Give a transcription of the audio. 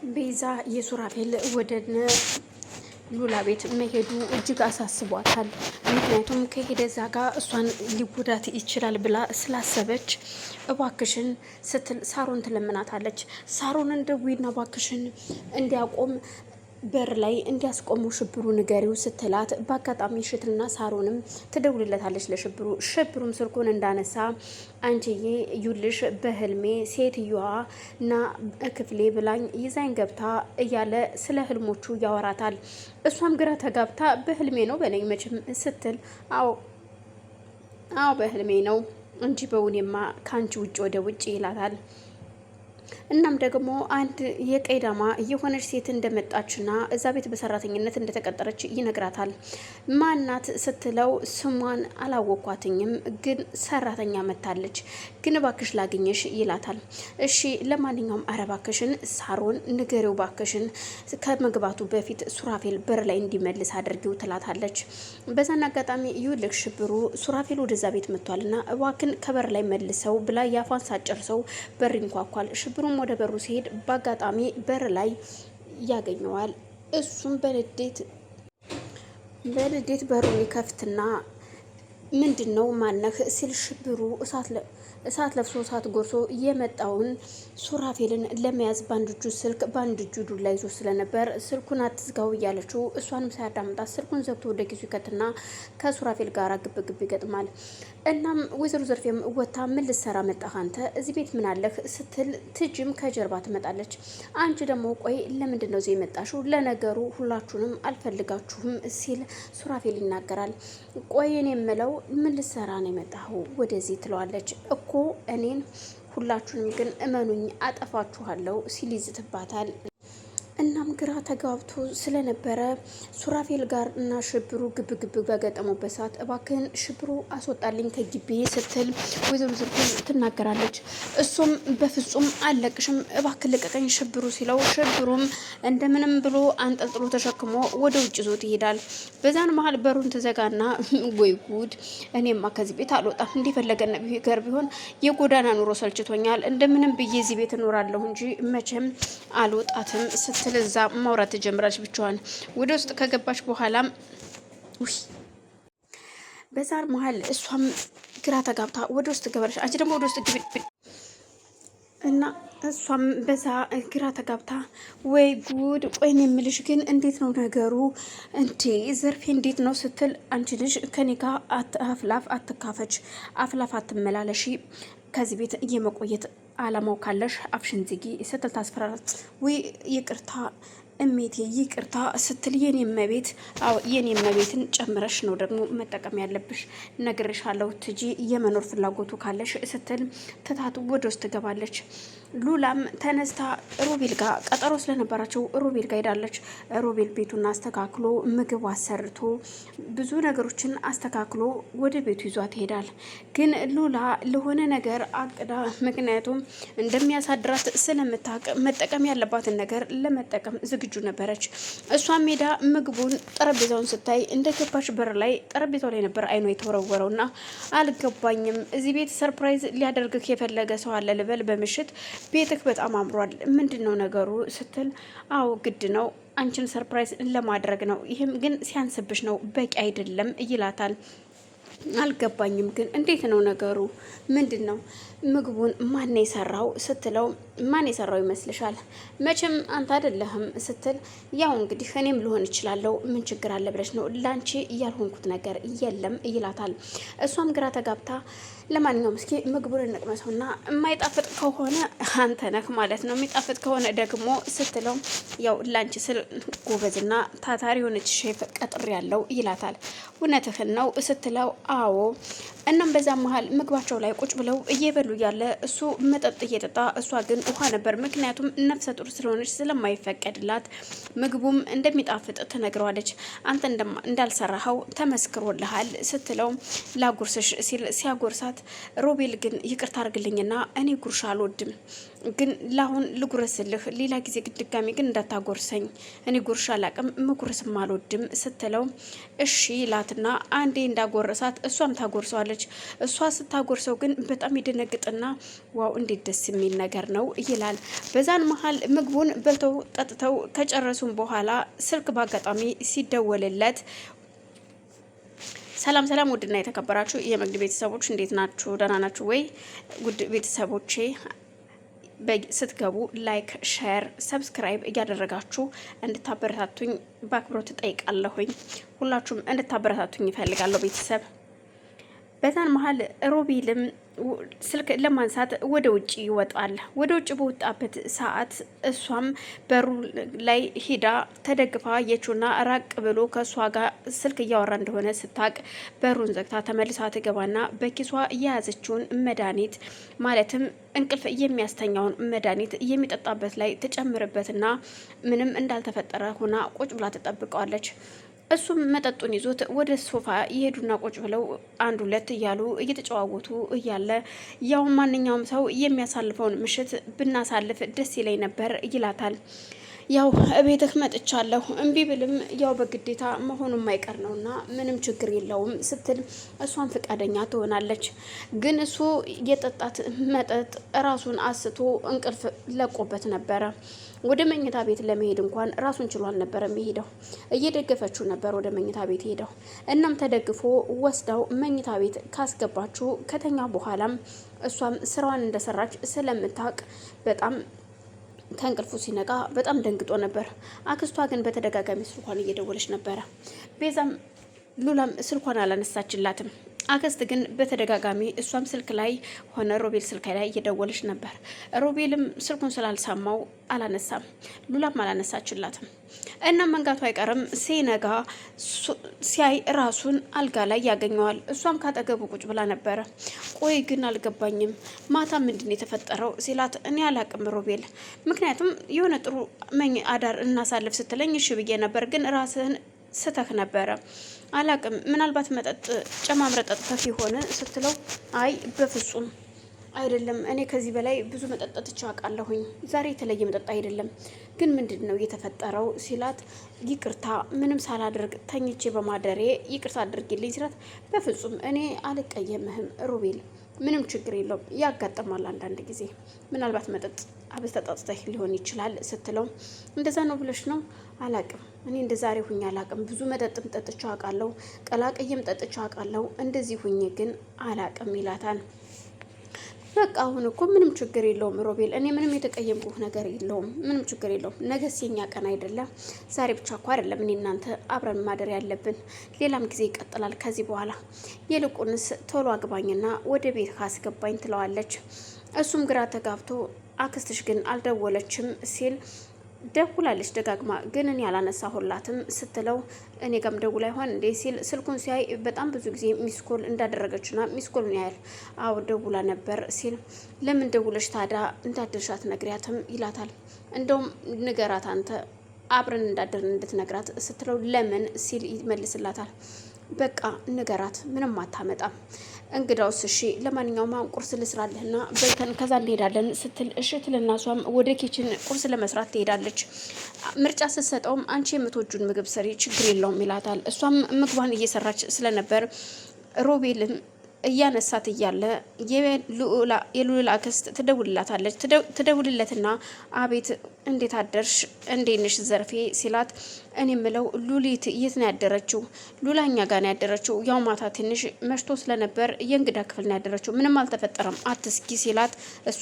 ቤዛ የሱራፌል ወደነ ሉላ ቤት መሄዱ እጅግ አሳስቧታል። ምክንያቱም ከሄደ እዛ ጋር እሷን ሊጎዳት ይችላል ብላ ስላሰበች እባክሽን ስትል ሳሮን ትለምናታለች። ሳሮንን ደዊና እባክሽን እንዲያቆም በር ላይ እንዲያስቆመው ሽብሩ ንገሪው ስትላት በአጋጣሚ ሽትና ሳሮንም ትደውልለታለች ለሽብሩ። ሽብሩም ስልኩን እንዳነሳ አንቺዬ ዩልሽ በህልሜ ሴትዮዋ ና ክፍሌ ብላኝ ይዛኝ ገብታ እያለ ስለ ህልሞቹ ያወራታል። እሷም ግራ ተጋብታ በህልሜ ነው በለኝ መቼም ስትል አዎ በህልሜ ነው እንጂ በውኔማ ከአንቺ ውጭ ወደ ውጭ ይላታል። እናም ደግሞ አንድ የቀይዳማ የሆነች ሴት እንደመጣችና እዛ ቤት በሰራተኝነት እንደተቀጠረች ይነግራታል። ማናት ስትለው ስሟን አላወኳትኝም ግን ሰራተኛ መታለች፣ ግን ባክሽ ላግኘሽ ይላታል። እሺ ለማንኛውም አረባክሽን ሳሮን ንገሪው ባክሽን ከመግባቱ በፊት ሱራፌል በር ላይ እንዲመልስ አድርጊው ትላታለች። በዛን አጋጣሚ ይውልክ ሽብሩ ሱራፌል ወደዛ ቤት መጥቷልና እባክን ከበር ላይ መልሰው ብላ ያፏን ሳጨርሰው በር ይንኳኳል። ሽብሩም ወደ በሩ ሲሄድ በአጋጣሚ በር ላይ ያገኘዋል። እሱም በንዴት በሩን ይከፍትና ምንድነው ማነህ ሲል ሽብሩ እሳት ለብሶ እሳት ጎርሶ የመጣውን ሱራፌልን ለመያዝ በአንድ እጁ ስልክ በአንድ እጁ ዱላ ይዞ ስለነበር ስልኩን አትዝጋው እያለችው እሷንም ሳያዳምጣት ስልኩን ዘግቶ ወደ ኪሱ ይከትና ከሱራፌል ጋር ግብ ይገጥማል። እናም ወይዘሮ ዘርፌም ወታ ምን ልትሰራ መጣህ አንተ እዚህ ቤት ምን አለህ ስትል ትጅም ከጀርባ ትመጣለች። አንቺ ደግሞ ቆይ ለምንድን ነው እዚህ የመጣሽው? ለነገሩ ሁላችሁንም አልፈልጋችሁም ሲል ሱራፌል ይናገራል። ቆይ እኔ የምለው ምን ልትሰራ ነው የመጣኸው ወደዚህ ትለዋለች። እኮ እኔን ሁላችሁንም ግን እመኑኝ አጠፋችኋለሁ ሲል ይዝትባታል። እናም ግራ ተጋብቶ ስለነበረ ሱራፌል ጋር እና ሽብሩ ግብ በገጠሙበት ሰዓት እባክህን ሽብሩ አስወጣልኝ ከግቢ ስትል ወይዘሮ ዝርፌ ትናገራለች። እሱም በፍጹም አለቅሽም እባክህ ልቀቀኝ ሽብሩ ሲለው ሽብሩም እንደምንም ብሎ አንጠልጥሎ ተሸክሞ ወደ ውጭ ዞት ይሄዳል። በዛን መሀል በሩን ትዘጋና ወይ ጉድ እኔማ ከዚህ ቤት አልወጣም እንዲፈለገ ነገር ቢሆን የጎዳና ኑሮ ሰልችቶኛል እንደምንም ብዬ እዚህ ቤት እኖራለሁ እንጂ መቼም አልወጣትም ስትል እዛ ማውራት ትጀምራለች ብቻዋን። ወደ ውስጥ ከገባች በኋላም በዛር መሀል እሷም ግራ ተጋብታ ወደ ውስጥ ገበረች። አንቺ ደግሞ ወደ ውስጥ ግቢ እና እሷም በዛ ግራ ተጋብታ ወይ ጉድ ቆይን የምልሽ ግን እንዴት ነው ነገሩ እንዴ ዘርፌ እንዴት ነው ስትል አንቺ ልጅ ከኔ ጋር አፍላፍ አትካፈች አፍላፍ አትመላለሺ ከዚህ ቤት እየመቆየት አላማው ካለሽ አፍሽን ዝጊ ስትል ታስፈራራት። ወይ ይቅርታ እሜቴ ይቅርታ ስትል የኔ መቤት የኔ መቤትን ጨምረሽ ነው ደግሞ መጠቀም ያለብሽ ነግሬሻለሁ ትጂ የመኖር ፍላጎቱ ካለሽ ስትል ትታቱ ወደ ውስጥ ትገባለች። ሉላም ተነስታ ሮቤል ጋር ቀጠሮ ስለነበራቸው ሮቤል ጋር ሄዳለች። ሮቤል ቤቱን አስተካክሎ ምግብ አሰርቶ ብዙ ነገሮችን አስተካክሎ ወደ ቤቱ ይዟት ይሄዳል። ግን ሉላ ለሆነ ነገር አቅዳ ምክንያቱም እንደሚያሳድራት ስለምታውቅ መጠቀም ያለባትን ነገር ለመጠቀም ዝግጁ ነበረች። እሷም ሜዳ ምግቡን ጠረጴዛውን ስታይ እንደገባች በር ላይ ጠረጴዛው ላይ ነበር አይኗ የተወረወረውና አልገባኝም እዚህ ቤት ሰርፕራይዝ ሊያደርግህ የፈለገ ሰው አለ ልበል በምሽት ቤትክ በጣም አምሯል ምንድነው ነገሩ ስትል አዎ ግድ ነው አንቺን ሰርፕራይዝ ለማድረግ ነው ይሄም ግን ሲያንስብሽ ነው በቂ አይደለም ይላታል። አልገባኝም ግን እንዴት ነው ነገሩ ምንድነው ምግቡን ማን የሰራው ስትለው ማን የሰራው ይመስልሻል? መቼም አንተ አይደለህም ስትል ያው እንግዲህ እኔም ልሆን እችላለሁ ምን ችግር አለ ብለሽ ነው ላንቺ ያልሆንኩት ነገር የለም ይላታል። እሷም ግራ ተጋብታ ለማንኛውም እስኪ ምግቡን እንቅመሰውና የማይጣፍጥ ከሆነ አንተ ነህ ማለት ነው የሚጣፍጥ ከሆነ ደግሞ ስትለው ያው ላንቺ ስል ጎበዝና ታታሪ የሆነች ሼፍ ቀጥሬ ያለው ይላታል። እውነትህን ነው ስትለው አዎ። እናም በዛ መሀል ምግባቸው ላይ ቁጭ ብለው እየበሉ ያለ እሱ መጠጥ እየጠጣ እሷ ግን ውሃ ነበር ምክንያቱም ነፍሰ ጡር ስለሆነች ስለማይፈቀድላት ምግቡም እንደሚጣፍጥ ትነግረዋለች። አንተ እንዳልሰራኸው ተመስክሮልሃል ስትለው ላጉርስሽ ሲል ሲያጎርሳት ሮቤል ግን ይቅርታ አድርግልኝና እኔ ጉርሻ አልወድም፣ ግን ላሁን ልጉረስልህ፣ ሌላ ጊዜ ድጋሚ ግን እንዳታጎርሰኝ፣ እኔ ጉርሻ አላቅም መጉረስም አልወድም ስትለው እሺ ይላትና አንዴ እንዳጎረሳት እሷም ታጎርሰዋለች። እሷ ስታጎርሰው ግን በጣም ይደነግጥና ዋው እንዴት ደስ የሚል ነገር ነው ይላል። በዛን መሀል ምግቡን በልተው ጠጥተው ከጨረሱም በኋላ ስልክ በአጋጣሚ ሲደወልለት ሰላም ሰላም፣ ውድና የተከበራችሁ የመግድ ቤተሰቦች እንዴት ናችሁ? ደህና ናችሁ ወይ? ውድ ቤተሰቦቼ ስትገቡ ላይክ፣ ሼር፣ ሰብስክራይብ እያደረጋችሁ እንድታበረታቱኝ በአክብሮት እጠይቃለሁኝ። ሁላችሁም እንድታበረታቱኝ ይፈልጋለሁ ቤተሰብ። በዛን መሀል ሮቤልም ስልክ ለማንሳት ወደ ውጭ ይወጣል። ወደ ውጭ በወጣበት ሰዓት እሷም በሩ ላይ ሂዳ ተደግፋ የቹና ራቅ ብሎ ከእሷ ጋር ስልክ እያወራ እንደሆነ ስታቅ በሩን ዘግታ ተመልሳ ትገባና በኪሷ የያዘችውን መድኃኒት ማለትም እንቅልፍ የሚያስተኛውን መድኃኒት የሚጠጣበት ላይ ትጨምርበትና ምንም እንዳልተፈጠረ ሆና ቁጭ ብላ ትጠብቀዋለች። እሱም መጠጡን ይዞት ወደ ሶፋ ይሄዱና ቁጭ ብለው አንድ ሁለት እያሉ እየተጨዋወቱ እያለ ያው ማንኛውም ሰው የሚያሳልፈውን ምሽት ብናሳልፍ ደስ ይለኝ ነበር ይላታል። ያው እቤትህ መጥቻለሁ እምቢ ብልም ያው በግዴታ መሆኑ የማይቀር ነውና ምንም ችግር የለውም ስትል እሷን ፈቃደኛ ትሆናለች። ግን እሱ የጠጣት መጠጥ ራሱን አስቶ እንቅልፍ ለቆበት ነበረ። ወደ መኝታ ቤት ለመሄድ እንኳን ራሱን ችሎ አልነበረም የሄደው፣ እየደገፈችው ነበር ወደ መኝታ ቤት ሄደው። እናም ተደግፎ ወስዳው መኝታ ቤት ካስገባችው ከተኛ በኋላም እሷም ስራዋን እንደሰራች ስለምታውቅ በጣም ከእንቅልፉ ሲነቃ በጣም ደንግጦ ነበር። አክስቷ ግን በተደጋጋሚ ስልኳን እየደወለች ነበረ። ቤዛም ሉላም ስልኳን አላነሳችላትም። አክስት ግን በተደጋጋሚ እሷም ስልክ ላይ ሆነ ሮቤል ስልክ ላይ እየደወለች ነበር። ሮቤልም ስልኩን ስላልሰማው አላነሳም፣ ሉላም አላነሳችላትም። እና መንጋቱ አይቀርም ሲነጋ ሲያይ ራሱን አልጋ ላይ ያገኘዋል። እሷም ካጠገቡ ቁጭ ብላ ነበረ። ቆይ ግን አልገባኝም ማታ ምንድን የተፈጠረው ሲላት እኔ አላቅም ሮቤል፣ ምክንያቱም የሆነ ጥሩ አዳር እናሳልፍ ስትለኝ እሺ ብዬ ነበር፣ ግን ራስህን ስተህ ነበረ አላቅም፣ ምናልባት መጠጥ ጨማምረ ጠጥተህ የሆነ ስትለው አይ በፍጹም አይደለም፣ እኔ ከዚህ በላይ ብዙ መጠጥ አውቃለሁኝ፣ ዛሬ የተለየ መጠጥ አይደለም፣ ግን ምንድን ነው የተፈጠረው ሲላት ይቅርታ ምንም ሳላደርግ ተኝቼ በማደሬ ይቅርታ አድርጊልኝ ሲላት በፍጹም እኔ አልቀየምህም ሮቤል፣ ምንም ችግር የለውም፣ ያጋጥማል አንዳንድ ጊዜ፣ ምናልባት መጠጥ አብዝተህ ጠጥተህ ሊሆን ይችላል ስትለው እንደዛ ነው ብለሽ ነው? አላቅም፣ እኔ እንደ ዛሬ ሁኜ አላቅም፣ ብዙ መጠጥም ጠጥቼ አውቃለሁ፣ ቀላቅዬም ጠጥቼ አውቃለሁ፣ እንደዚህ ሁኜ ግን አላቅም ይላታል። በቃ አሁን እኮ ምንም ችግር የለውም ሮቤል፣ እኔ ምንም የተቀየምኩህ ነገር የለውም፣ ምንም ችግር የለውም፣ ነገስ የኛ ቀን አይደለም፣ ዛሬ ብቻ እኮ አይደለም እኔ እናንተ አብረን ማደር ያለብን፣ ሌላም ጊዜ ይቀጥላል ከዚህ በኋላ፣ ይልቁንስ ቶሎ አግባኝና ወደ ቤት ካስገባኝ ትለዋለች። እሱም ግራ ተጋብቶ አክስትሽ ግን አልደወለችም ሲል ደውላለች ደጋግማ፣ ግን እኔ ያላነሳሁላትም ስትለው እኔ ጋም ደውላ ይሆን እንዴ ሲል ስልኩን ሲያይ በጣም ብዙ ጊዜ ሚስኮል እንዳደረገችና ሚስኮልን ያህል አዎ ደውላ ነበር ሲል ለምን ደውለሽ ታዲያ እንዳደርሻት ነግሪያትም ይላታል። እንደውም ንገራት አንተ አብረን እንዳደርን እንድትነግራት ስትለው ለምን ሲል ይመልስላታል። በቃ ንገራት ምንም አታመጣም፣ እንግዳውስ እሺ ለማንኛውም አሁን ቁርስ ልስራለህና በልተን ከዛ እንሄዳለን ስትል እሺ ትልና እሷም ወደ ኪችን ቁርስ ለመስራት ትሄዳለች። ምርጫ ስትሰጠውም አንቺ የምትወጁን ምግብ ስሪ ችግር የለውም ይላታል። እሷም ምግቧን እየሰራች ስለነበር ሮቤልም እያነሳት እያለ የሉላ አክስት ትደውልላታለች። ትደውልለትና አቤት እንዴት አደርሽ እንዴት ነሽ ዘርፌ ሲላት እኔ ምለው ሉሊት የት ነው ያደረችው? ሉላ እኛ ጋር ነው ያደረችው፣ ያው ማታ ትንሽ መሽቶ ስለነበር የእንግዳ ክፍል ነው ያደረችው፣ ምንም አልተፈጠረም አትስኪ ሲላት እሷ